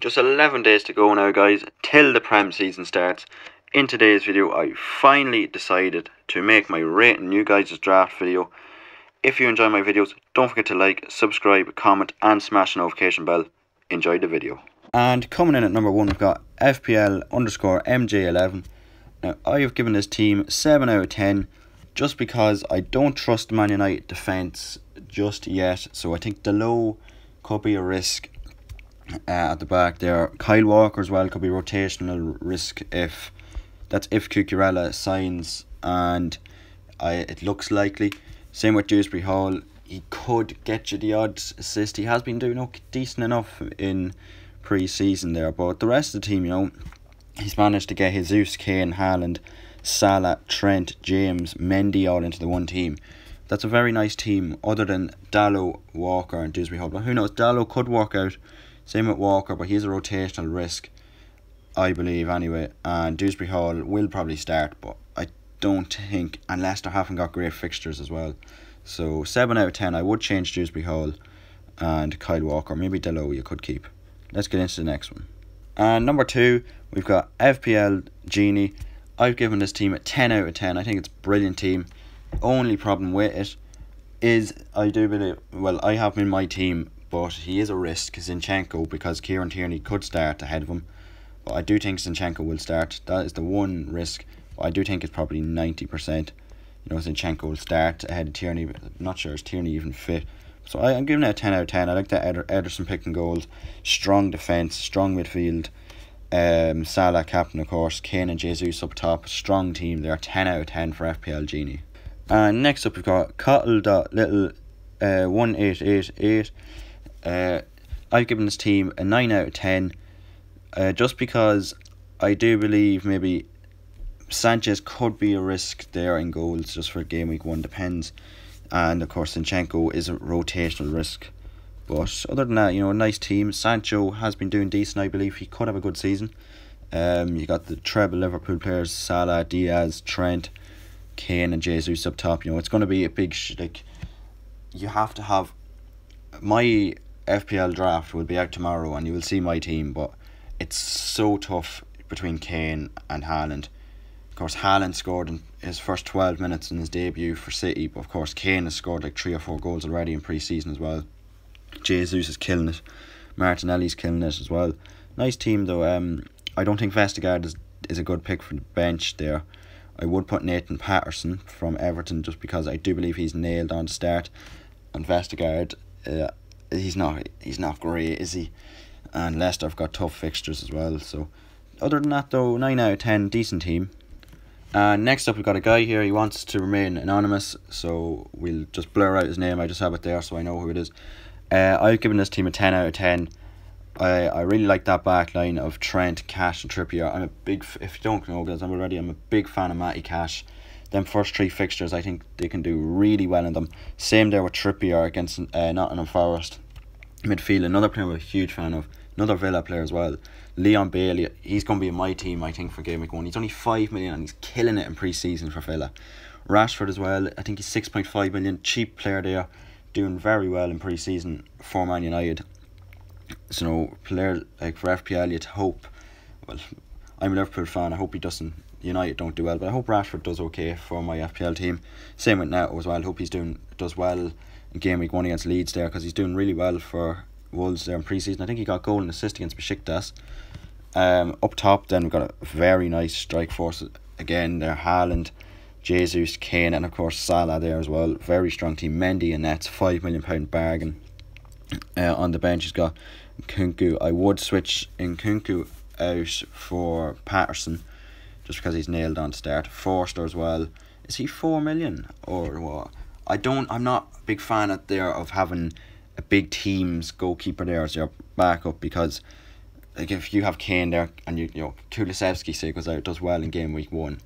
Just 11 days to go now, guys, till the Prem season starts. In today's video, I finally decided to make my rating you guys' draft video. If you enjoy my videos, don't forget to like, subscribe, comment and smash the notification bell. Enjoy the video. And coming in at number 1, we've got FPL _ MJ11. Now, I have given this team 7 out of 10 just because I don't trust Man United defence just yet. So I think Delo could be a risk at the back there. Kyle Walker as well could be rotational risk if Cucurella signs, and it looks likely. Same with Dewsbury Hall. He could get you the odd assist. He has been doing decent enough in pre-season there, but the rest of the team, he's managed to get Jesus, Kane, Haaland, Salah, Trent, James, Mendy all into the one team. That's a very nice team other than Dalot, Walker and Dewsbury Hall. But who knows, Dalot could work out. Same with Walker, but he's a rotational risk, I believe, anyway. And Dewsbury Hall will probably start, but I don't think, and Leicester haven't got great fixtures as well. So 7 out of 10, I would change Dewsbury Hall and Kyle Walker. Maybe Delo you could keep. Let's get into the next one. And number 2, we've got FPL Genie. I've given this team a 10 out of 10. I think it's a brilliant team. Only problem with it is I do believe, well, I have him in my team, but he is a risk, Zinchenko, because Kieran Tierney could start ahead of him. But I do think Zinchenko will start. That is the one risk. But I do think it's probably 90%. Zinchenko will start ahead of Tierney. But I'm not sure is Tierney even fit. So I'm giving it a 10 out of 10. I like that Ederson picking goals. Strong defence, strong midfield. Salah captain, of course. Kane and Jesus up top. Strong team there. 10 out of 10 for FPL Genie. And next up we've got Cottle.Little1888. I've given this team a 9 out of 10 just because I do believe maybe Sanchez could be a risk there in goals just for game week 1, depends. And of course Zinchenko is a rotational risk. But other than that, nice team. Sancho has been doing decent. I believe he could have a good season. You got the treble Liverpool players, Salah, Diaz, Trent, Kane and Jesus up top. It's going to be a big you have to have. My FPL draft will be out tomorrow and you will see my team, but it's so tough between Kane and Haaland. Of course, Haaland scored in his first 12 minutes in his debut for City, but of course Kane has scored like 3 or 4 goals already in pre-season as well. Jesus is killing it. Martinelli's killing it as well. Nice team though. I don't think Vestergaard is a good pick for the bench there. I would put Nathan Patterson from Everton just because I do believe he's nailed on to start. And Vestergaard, he's not great, is he? And Leicester have got tough fixtures as well. So other than that though, 9 out of 10, decent team. And next up we've got a guy here. He wants to remain anonymous, so we'll just blur out his name. I just have it there so I know who it is. I've given this team a 10 out of 10. I really like that back line of Trent, Cash and Trippier. I'm a big, if you don't know guys, I'm a big fan of Matty Cash. Them first 3 fixtures, I think they can do really well in them. Same there with Trippier against Nottingham Forest. Midfield, another player I'm a huge fan of. Another Villa player as well. Leon Bailey, he's going to be in my team, I think, for game week 1. He's only 5 million and he's killing it in pre-season for Villa. Rashford as well, I think he's 6.5 million. Cheap player there, doing very well in pre-season for Man United. So, players like for FPL, you'd hope, well, I'm a Liverpool fan, I hope United don't do well, but I hope Rashford does okay for my FPL team. Same with Neto as well. I hope he does well in game week 1 against Leeds there, because he's doing really well for Wolves there in pre-season. I think he got goal and assist against Besiktas. Up top then we've got a very nice strike force again there. Haaland, Jesus, Kane and of course Salah there as well. Very strong team. Mendy and Nets, £5 million bargain. On the bench he's got Nkunku. I would switch Nkunku out for Patterson just because he's nailed on to start. Forster as well. Is he 4 million or what? I'm not a big fan of having a big team's goalkeeper there as your backup, because like if you have Kane there and Kulusevski say goes out, does well in game week 1,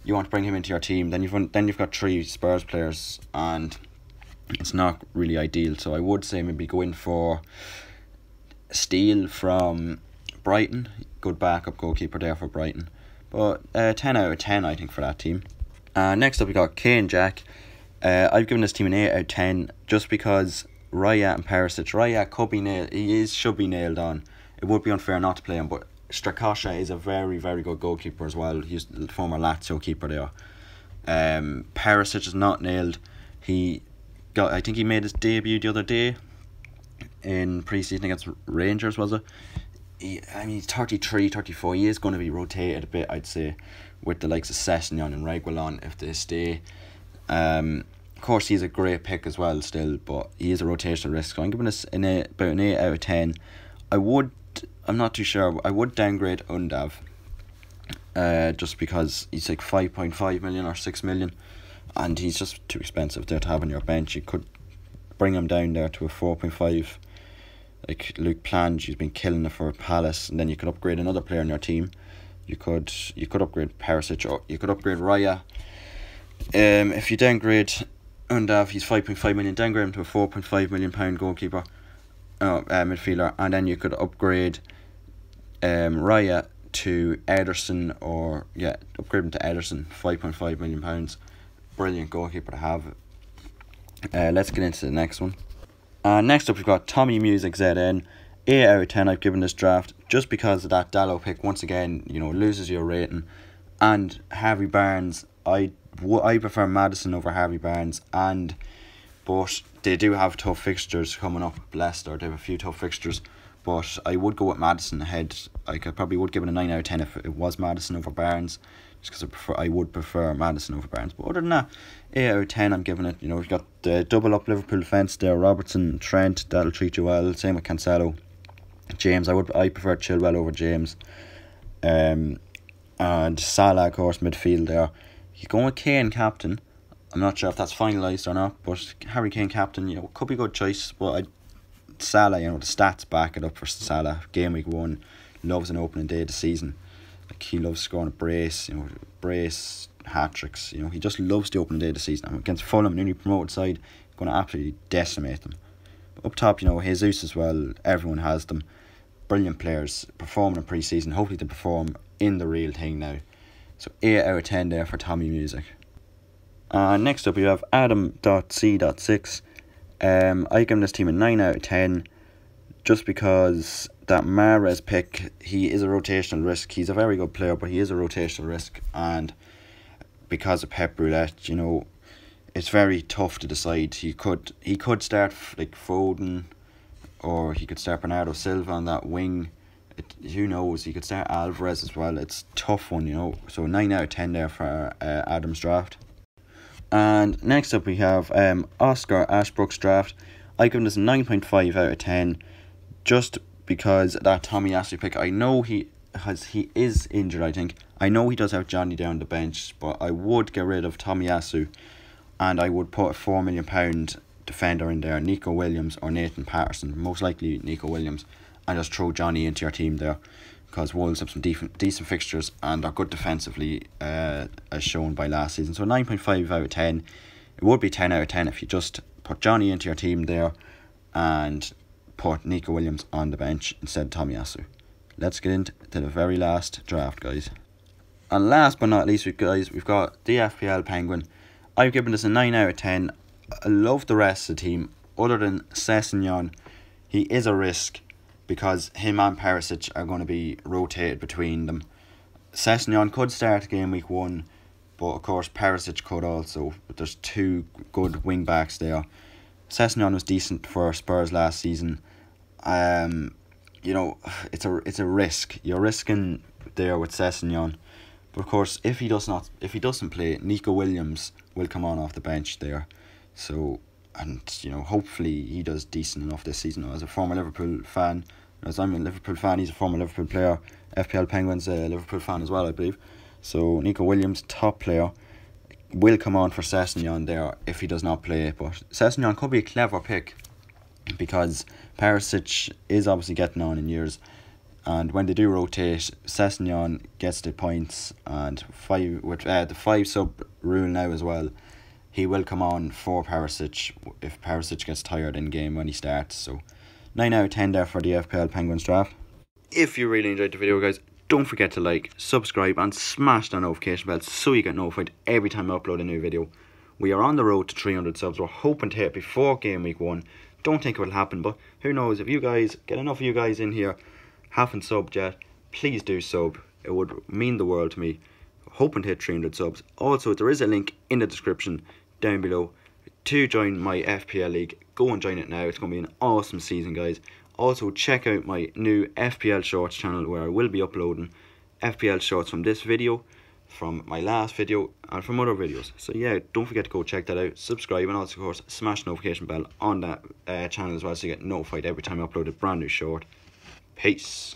you want to bring him into your team, then you've got 3 Spurs players and it's not really ideal. So I would say maybe go in for Steele from Brighton, good backup goalkeeper there for Brighton. But 10 out of 10 I think for that team. Next up we got Kane Jack. I've given this team an 8 out of 10 just because Raya and Perisic. Raya could be nailed. Should be nailed on. it would be unfair not to play him. But Strakosha is a very, very good goalkeeper as well. He's the former Lazio keeper there. Perisic is not nailed. I think he made his debut the other day in pre-season against Rangers, was it? He's 33, 34. He is going to be rotated a bit, I'd say, with the likes of Sessegnon and Reguilon if they stay. Of course, he's a great pick as well still, but he is a rotational risk. So I'm giving this about an 8 out of 10. I'm not too sure. I would downgrade Undav, just because he's like 5.5 million or 6 million, and he's just too expensive there to have on your bench. You could bring him down there to a 4.5. Like Luke Plange, he's been killing it for Palace, and then you could upgrade another player in your team. You could upgrade Perisic, or you could upgrade Raya. If you downgrade Undav, he's 5.5 million. Downgrade him to a 4.5 million pound goalkeeper, midfielder, and then you could upgrade Raya to Ederson, upgrade him to Ederson, 5.5 million pounds. Brilliant goalkeeper to have. Let's get into the next one. Next up, we've got Tommy Music ZN. 8 out of 10 I've given this draft, just because of that Dalot pick. Once again, loses your rating. And Harvey Barnes, I prefer Maddison over Harvey Barnes, but they do have tough fixtures coming up. Leicester, they have a few tough fixtures, but I would go with Maddison ahead. I probably would give it a 9 out of 10 if it was Maddison over Barnes, just because I would prefer Maddison over Barnes. But other than that, 8 out of 10 I'm giving it. We've got the double up Liverpool defence there. Robertson, Trent, that'll treat you well. Same with Cancelo. James, I prefer Chilwell over James. And Salah, of course, midfield there. You're going with Kane captain. I'm not sure if that's finalised or not, but Harry Kane captain, could be a good choice. But Salah, the stats back it up for Salah. Game week 1, loves an opening day of the season. Like, he loves scoring a brace, hat-tricks. He just loves the opening day of the season. And against Fulham, newly promoted side, going to absolutely decimate them. But up top, Jesus as well. Everyone has them. Brilliant players, performing in pre-season. Hopefully they perform in the real thing now. So 8 out of 10 there for Tommy Music. Next up, we have Adam.C.6. I give this team a 9 out of 10, just because that Mahrez pick, he is a rotational risk. He's a very good player, but he is a rotational risk, and because of Pep Roulette, it's very tough to decide. He could start like Foden, or he could start Bernardo Silva on that wing. Who knows? He could start Alvarez as well. It's a tough one, So 9 out of 10 there for Adam's draft. And next up we have Oscar Ashbrook's draft. I give this a 9.5 out of 10, just because that Tomiyasu pick. I know he is injured, I think. I know he does have Johnny down the bench, but I would get rid of Tomiyasu, and I would put a £4 million defender in there, Nico Williams or Nathan Patterson, most likely Nico Williams, and just throw Johnny into your team there, because Wolves have some decent fixtures and are good defensively, as shown by last season. So 9.5 out of 10. It would be 10 out of 10 if you just put Johnny into your team there and put Nico Williams on the bench instead of Tomiyasu. Let's get into the very last draft, guys. And last but not least, we've got the FPL Penguin. I've given this a 9 out of 10. I love the rest of the team, other than Sessegnon. He is a risk, because him and Perisic are going to be rotated between them. Sessegnon could start game week 1, but of course Perisic could also. But there's two good wing backs there. Sessegnon was decent for Spurs last season. It's a risk. You're risking there with Sessegnon. But of course, if he doesn't play, Nico Williams will come on off the bench there. So, and hopefully he does decent enough this season. As a former Liverpool fan, as I'm a Liverpool fan, he's a former Liverpool player. FPL Penguin's a Liverpool fan as well, I believe. So Nico Williams, top player, will come on for Sessegnon there if he does not play. But Sessegnon could be a clever pick, because Perisic is obviously getting on in years, and when they do rotate, Sessegnon gets the points, and the 5 sub rule now as well, he will come on for Perisic if Perisic gets tired in game when he starts. So 9 out of 10 there for the FPL Penguins draft. If you really enjoyed the video, guys, don't forget to like, subscribe and smash the notification bell so you get notified every time I upload a new video. We are on the road to 300 subs. We're hoping to hit before game week 1. Don't think it will happen, but who knows? If you guys get enough of you guys in here, haven't subbed yet, please do sub. It would mean the world to me. Hoping to hit 300 subs. Also, there is a link in the description down below to join my FPL league. Go and join it now. It's going to be an awesome season, guys. Also, check out my new FPL Shorts channel, where I will be uploading FPL Shorts from this video, from my last video, and from other videos. So yeah, don't forget to go check that out. Subscribe, and also, of course, smash the notification bell on that channel as well, so you get notified every time I upload a brand new short. Peace.